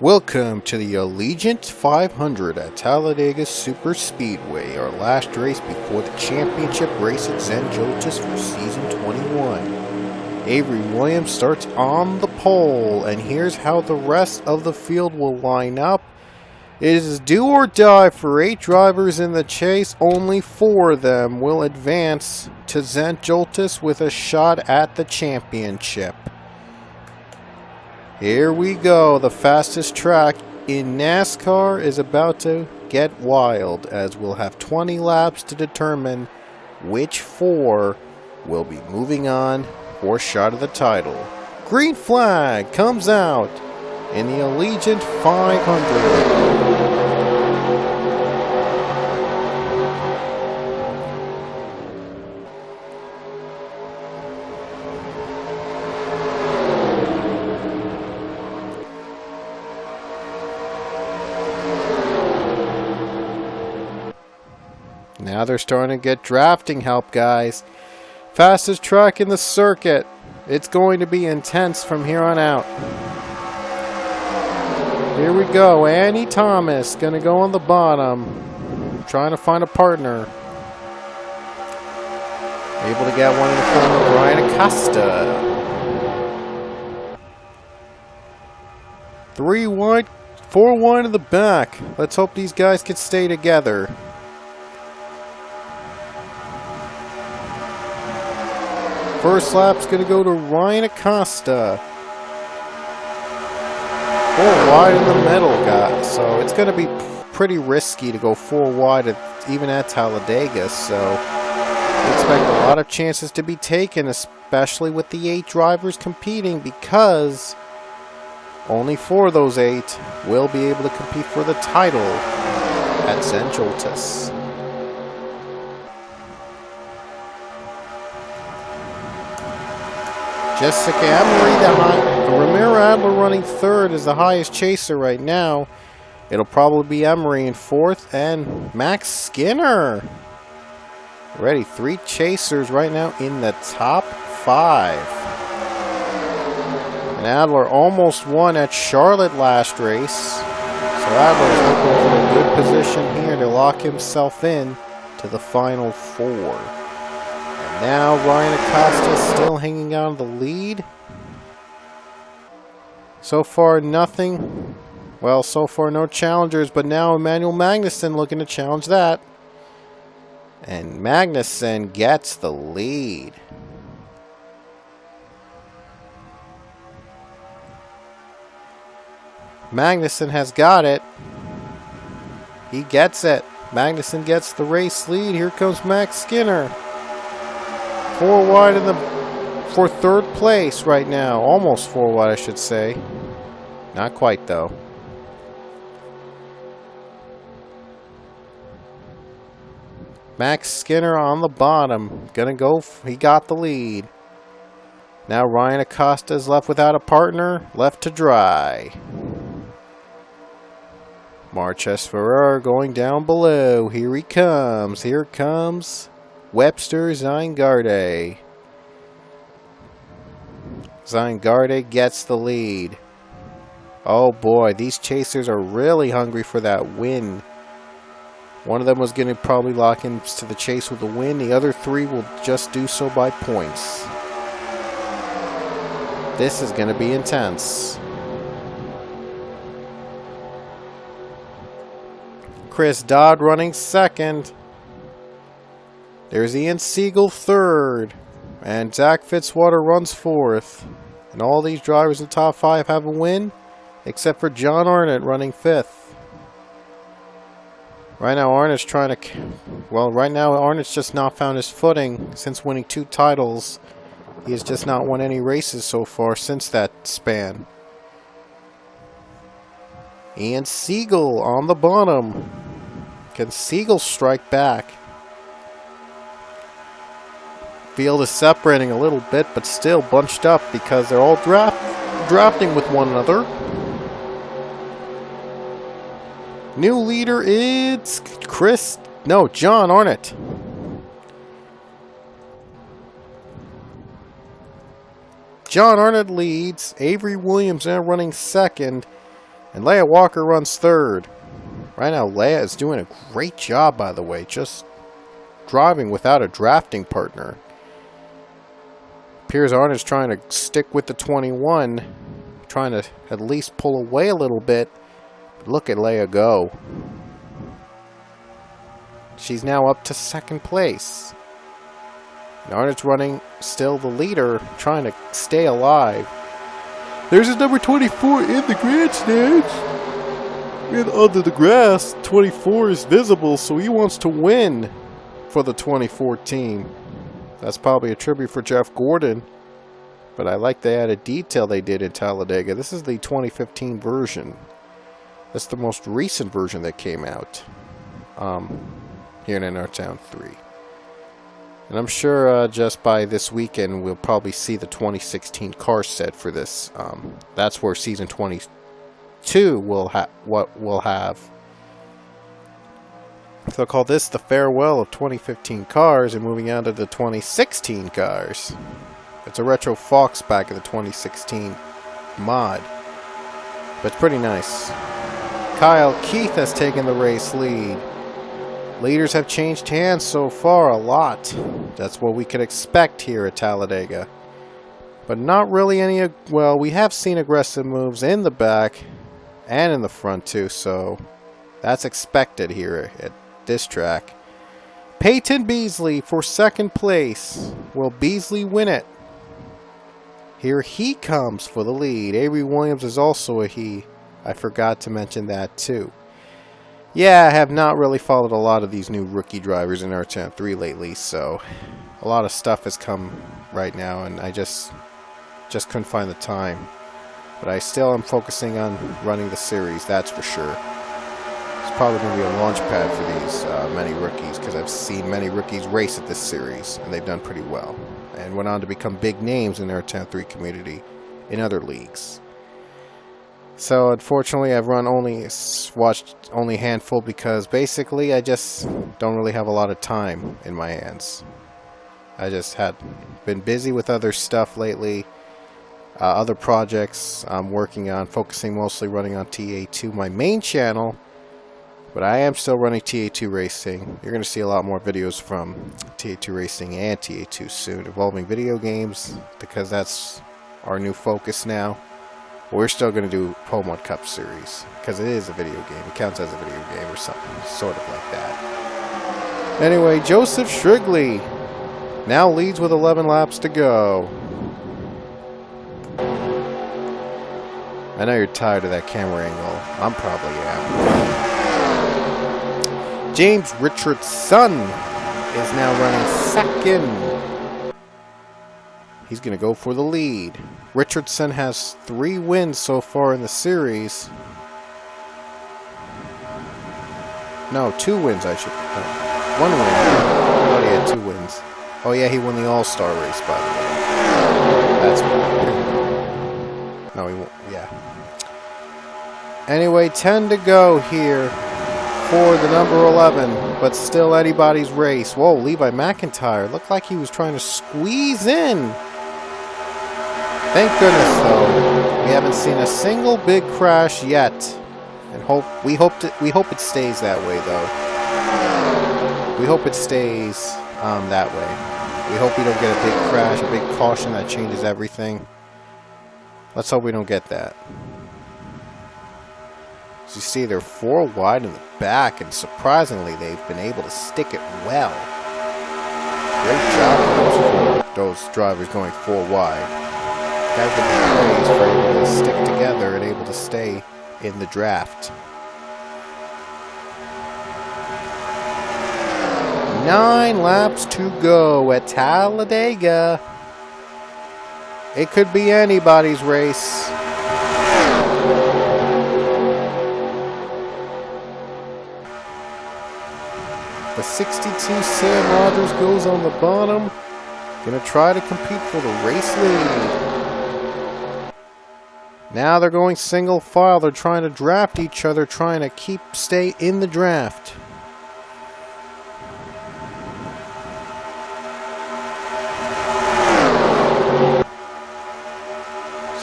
Welcome to the Allegiant 500 at Talladega Super Speedway, our last race before the championship race at Zandvoorts for season 21. Avery Williams starts on the pole, and here's how the rest of the field will line up. It is do or die for 8 drivers in the chase. Only 4 of them will advance to Zandvoorts with a shot at the championship. Here we go. The fastest track in NASCAR is about to get wild, as we'll have 20 laps to determine which 4 will be moving on for a shot of the title. Green flag comes out in the Allegiant 500. Now they're starting to get drafting help, guys. Fastest track in the circuit. It's going to be intense from here on out. Here we go. Annie Thomas going to go on the bottom, trying to find a partner. Able to get one in the form of Ryan Acosta. 3 wide, 4 wide in the back. Let's hope these guys can stay together. First lap's going to go to Ryan Acosta. 4 wide in the middle, guys. So it's going to be pretty risky to go 4 wide even at Talladega. So we expect a lot of chances to be taken, especially with the 8 drivers competing, because only 4 of those 8 will be able to compete for the title at Zandvoorts. Jessica Emery, Ramiro Adler running 3rd is the highest chaser right now. It'll probably be Emery in 4th, and Max Skinner. Ready, 3 chasers right now in the top 5. And Adler almost won at Charlotte last race. So Adler's looking for a good position here to lock himself in to the final 4. Now Ryan Acosta still hanging on the lead. So far nothing. Well, so far no challengers, but now Emmanuel Magnussen looking to challenge that. And Magnussen gets the lead. Magnussen has got it. He gets it. Magnussen gets the race lead. Here comes Max Skinner. 4 wide for 3rd place right now. Almost 4 wide, I should say. Not quite, though. Max Skinner on the bottom. Gonna go. He got the lead. Now Ryan Acosta is left without a partner. Left to dry. Marches Ferrer going down below. Here he comes. Here comes Webster Zyngarte. Zyngarte gets the lead. Oh boy, these chasers are really hungry for that win. One of them was going to probably lock into the chase with a win. The other 3 will just do so by points. This is going to be intense. Chris Dodd running 2nd. There's Ian Siegel 3rd, and Zach Fitzwater runs 4th. And all these drivers in the top 5 have a win, except for John Arnott running 5th. Right now Arnott's Arnott's just not found his footing since winning 2 titles. He has just not won any races so far since that span. Ian Siegel on the bottom. Can Siegel strike back? Field is separating a little bit, but still bunched up because they're all drafting with one another. New leader, it's John Arnott. John Arnott leads. Avery Williams now running second. And Leia Walker runs third. Right now, Leia is doing a great job, by the way, just driving without a drafting partner. Piers Arnett's trying to stick with the 21, trying to at least pull away a little bit. But look at Leia go. She's now up to second place. And Arnett's running still the leader, trying to stay alive. There's his number 24 in the grandstands. And under the grass, 24 is visible, so he wants to win for the 2014. That's probably a tribute for Jeff Gordon. But I like the added detail they did in Talladega. This is the 2015 version. That's the most recent version that came out here in Town 3. And I'm sure just by this weekend we'll probably see the 2016 car set for this. That's where season 22 will have. So I'll call this the farewell of 2015 cars and moving on to the 2016 cars. It's a retro Fox back of the 2016 mod. But it's pretty nice. Kyle Keith has taken the race lead. Leaders have changed hands so far a lot. That's what we could expect here at Talladega. But not really any, well, we have seen aggressive moves in the back and in the front too, so that's expected here at this track. Peyton Beasley for second place. Will Beasley win it? Here he comes for the lead. Avery Williams is also a he. I forgot to mention that too. Yeah, I have not really followed a lot of these new rookie drivers in R10 3 lately, so a lot of stuff has come right now, and I just couldn't find the time. But I still am focusing on running the series, that's for sure. It's probably going to be a launch pad for these many rookies, because I've seen many rookies race at this series, and they've done pretty well, and went on to become big names in the R10 3 community in other leagues. So unfortunately I've watched only a handful because basically I just don't really have a lot of time in my hands. I just had been busy with other stuff lately, other projects I'm working on, focusing mostly running on TA2, my main channel, but I am still running TA2 Racing. You're going to see a lot more videos from TA2 Racing and TA2 soon, involving video games, because that's our new focus now. We're still going to do Pokemon Cup Series, because it is a video game. It counts as a video game or something, sort of like that. Anyway, Joseph Strigley now leads with 11 laps to go. I know you're tired of that camera angle. I'm probably am. James Richardson is now running second. He's going to go for the lead. Richardson has 3 wins so far in the series. No, 2 wins, I should. No, 1 win. I thought he had 2 wins. Oh, yeah, he won the All-Star race, by the way. That's cool. No, he won't. Yeah. Anyway, 10 to go here for the number 11, but still anybody's race. Whoa, Levi McIntyre. Looked like he was trying to squeeze in. Thank goodness, though, we haven't seen a single big crash yet, and we hope it stays that way, though. We hope it stays that way. We hope we don't get a big crash, a big caution that changes everything. Let's hope we don't get that. As you see, they're 4 wide in the back, and surprisingly, they've been able to stick it well. Great job for those drivers going 4 wide. Guys get the praise for able to stick together and able to stay in the draft. 9 laps to go at Talladega. It could be anybody's race. The 62 Sam Rogers goes on the bottom. Gonna try to compete for the race lead. Now they're going single file. They're trying to draft each other, trying to stay in the draft.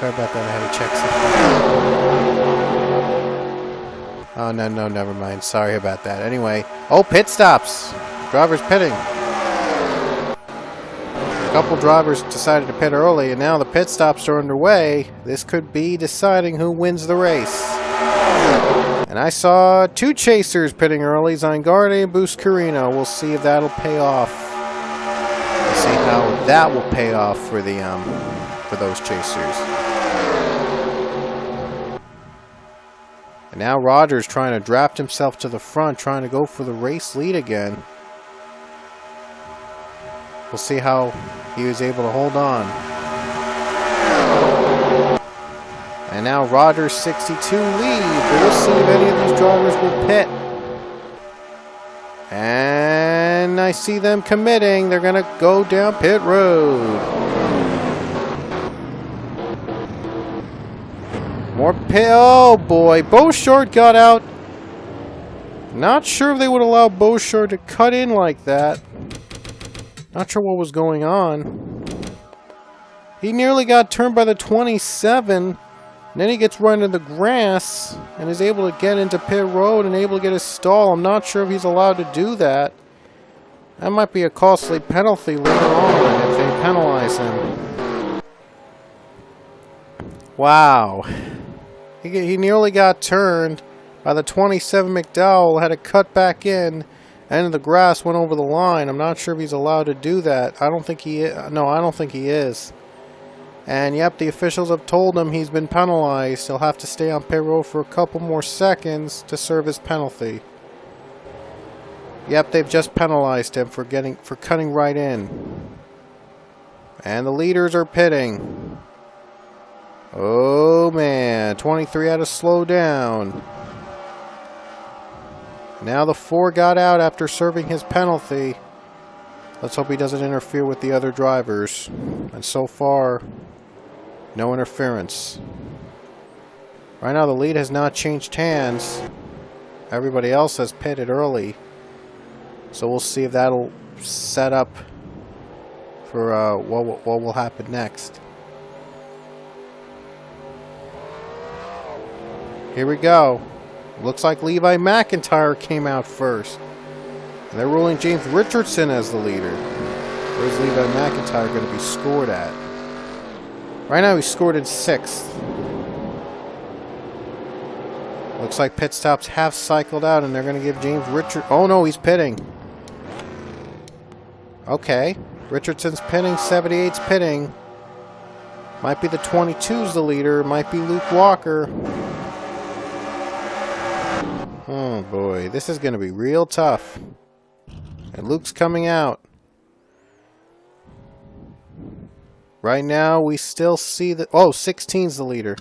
Sorry about that, I had to check something. Oh, no, never mind. Sorry about that. Anyway. Oh, pit stops. Drivers pitting. A couple drivers decided to pit early, and now the pit stops are underway. This could be deciding who wins the race. And I saw two chasers pitting early, Zygarde and Boost Carino. We'll see if that'll pay off. We'll see how that will pay off for the for those chasers. And now Rogers trying to draft himself to the front, trying to go for the race lead again. We'll see how he was able to hold on. And now Rogers 62 lead, but we'll see if any of these drivers will pit. And I see them committing. They're going to go down pit road. More pit. Oh boy, Beauchard got out. Not sure if they would allow Beauchard to cut in like that. Not sure what was going on. He nearly got turned by the 27. And then he gets run into the grass and is able to get into pit road and able to get his stall. I'm not sure if he's allowed to do that. That might be a costly penalty later on if they penalize him. Wow. He nearly got turned by the 27 McDowell, had to cut back in, and the grass went over the line. I'm not sure if he's allowed to do that. I don't think he is. No, I don't think he is. And yep, the officials have told him he's been penalized. He'll have to stay on pit road for a couple more seconds to serve his penalty. Yep, they've just penalized him for cutting right in. And the leaders are pitting. Oh man, 23 had to slow down. Now the 4 got out after serving his penalty. Let's hope he doesn't interfere with the other drivers. And so far, no interference. Right now the lead has not changed hands. Everybody else has pitted early. So we'll see if that'll set up for what will happen next. Here we go. Looks like Levi McIntyre came out first. And they're ruling James Richardson as the leader. Where's Levi McIntyre going to be scored at? Right now he's scored in 6th. Looks like pit stops have cycled out and they're going to give James Richard... Oh no, he's pitting. Okay. Richardson's pitting, 78's pitting. Might be the 22's the leader. Might be Luke Walker. Oh boy, this is going to be real tough. And Luke's coming out. Right now, we still see that... Oh, 16's the leader.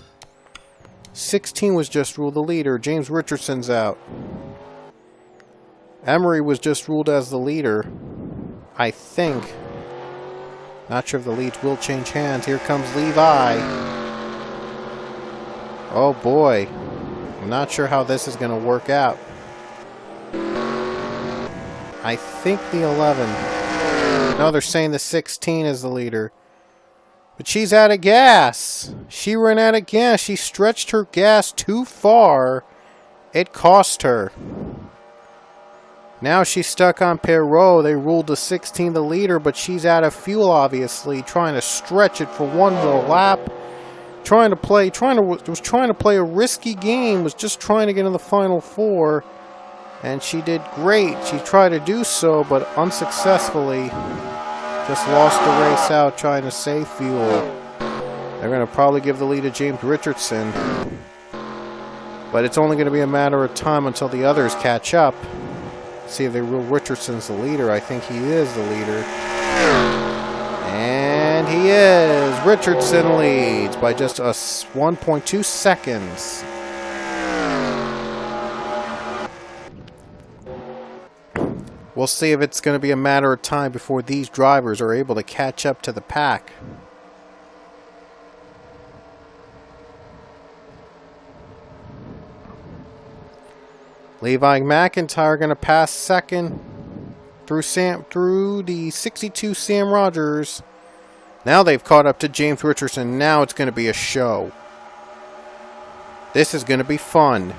16 was just ruled the leader. James Richardson's out. Emery was just ruled as the leader. I think. Not sure if the leads will change hands. Here comes Levi. Oh boy. I'm not sure how this is going to work out. I think the 11. No, they're saying the 16 is the leader. But she's out of gas. She ran out of gas. She stretched her gas too far. It cost her. Now she's stuck on pit road. They ruled the 16 the leader, but she's out of fuel, obviously. Trying to stretch it for one more lap. Was trying to play a risky game. Was just trying to get in the final 4. And she did great. She tried to do so, but unsuccessfully. Just lost the race out trying to save fuel. They're going to probably give the lead to James Richardson. But it's only going to be a matter of time until the others catch up. See if they rule Richardson's the leader. I think he is the leader. And he is. Richardson leads by just 1.2 seconds. We'll see if it's going to be a matter of time before these drivers are able to catch up to the pack. Levi McIntyre going to pass second through the 62 Sam Rogers. Now they've caught up to James Richardson. Now it's going to be a show. This is going to be fun.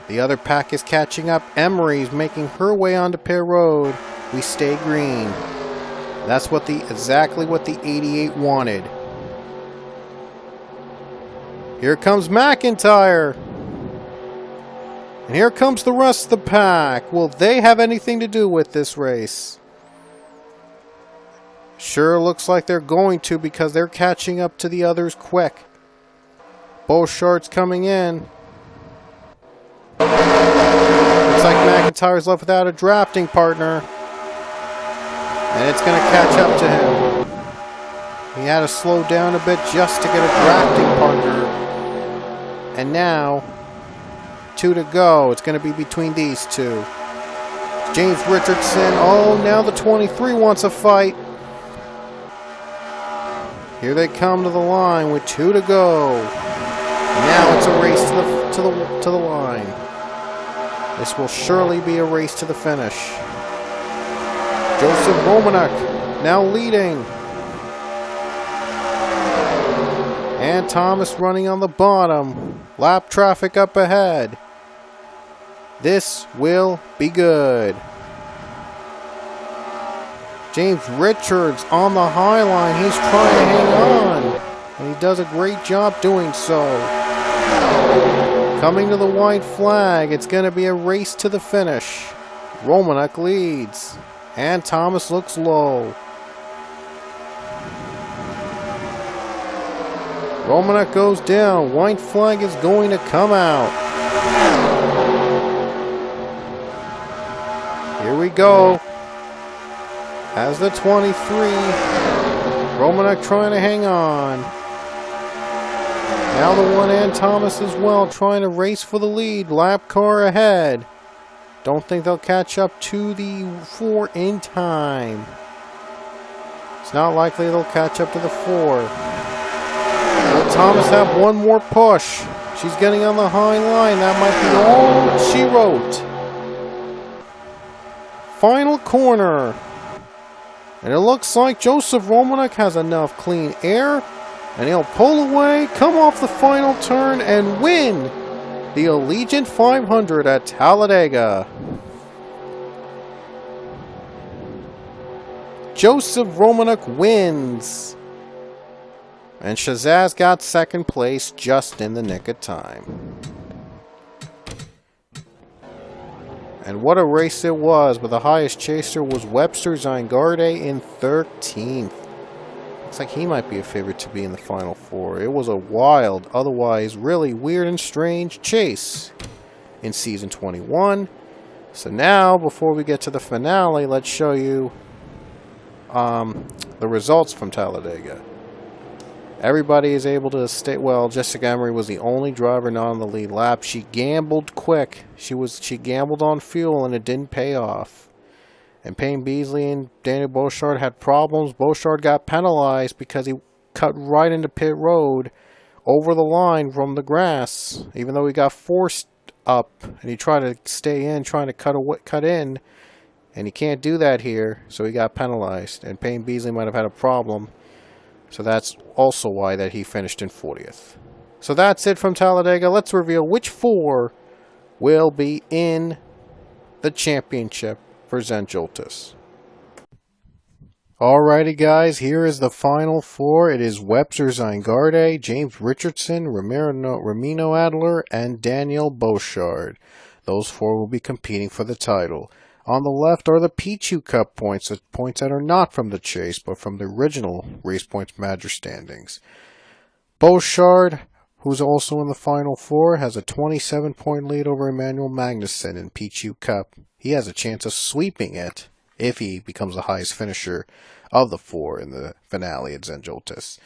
The other pack is catching up. Emery's making her way onto pit road. We stay green. That's exactly what the 88 wanted. Here comes McIntyre. And here comes the rest of the pack. Will they have anything to do with this race? Sure looks like they're going to, because they're catching up to the others quick. Beauchart's coming in. Looks like McIntyre's left without a drafting partner. And it's going to catch up to him. He had to slow down a bit just to get a drafting partner. And now, 2 to go. It's going to be between these two. James Richardson. Oh, now the 23 wants a fight. Here they come to the line with 2 to go. Now it's a race to the line. This will surely be a race to the finish. Joseph Romanek now leading. And Thomas running on the bottom. Lap traffic up ahead. This will be good. James Richards on the high line. He's trying to hang on. And he does a great job doing so. Coming to the white flag. It's going to be a race to the finish. Romanek leads. And Thomas looks low. Romanek goes down. White flag is going to come out. Here we go. As the 23. Romanek trying to hang on. Now the 1 and Thomas as well, trying to race for the lead. Lap car ahead. Don't think they'll catch up to the 4 in time. It's not likely they'll catch up to the 4. Will Thomas have one more push? She's getting on the high line. That might be all she wrote. Final corner. And it looks like Joseph Romanek has enough clean air. And he'll pull away, come off the final turn, and win the Allegiant 500 at Talladega. Joseph Romanek wins. And Shazaz got second place just in the nick of time. And what a race it was, but the highest chaser was Webster Zingarde in 13th. Looks like he might be a favorite to be in the Final Four. It was a wild, otherwise really weird and strange chase in Season 21. So now, before we get to the finale, let's show you the results from Talladega. Everybody is able to stay. Well, Jessica Emery was the only driver not on the lead lap. She gambled quick. She gambled on fuel, and it didn't pay off. And Payne Beasley and Daniel Beauchard had problems. Beauchard got penalized because he cut right into pit road over the line from the grass. Even though he got forced up and he tried to stay in, trying to cut in. And he can't do that here, so he got penalized. And Payne Beasley might have had a problem. So that's also why that he finished in 40th. So that's it from Talladega. Let's reveal which 4 will be in the championship for Zen Joltis. Alrighty guys, here is the final 4. It is Webster Zingarde, James Richardson, Ramino Adler, and Daniel Beauchard. Those 4 will be competing for the title. On the left are the Pichu Cup points, the points that are not from the chase, but from the original Race Points Major standings. Beauchard, who's also in the Final 4, has a 27-point lead over Emmanuel Magnussen in Pichu Cup. He has a chance of sweeping it if he becomes the highest finisher of the 4 in the finale at Zen Joltis.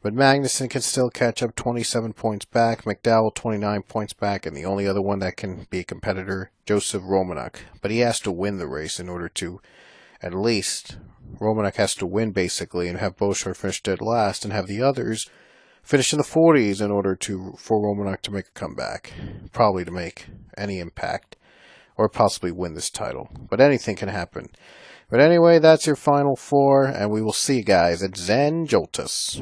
But Magnussen can still catch up 27 points back, McDowell 29 points back, and the only other one that can be a competitor, Joseph Romanek. But he has to win the race in order to, at least, Romanek has to win basically and have Beauchard finish dead last and have the others finish in the 40s in order for Romanek to make a comeback. Probably to make any impact or possibly win this title. But anything can happen. But anyway, that's your Final 4, and we will see you guys at Zen Joltis.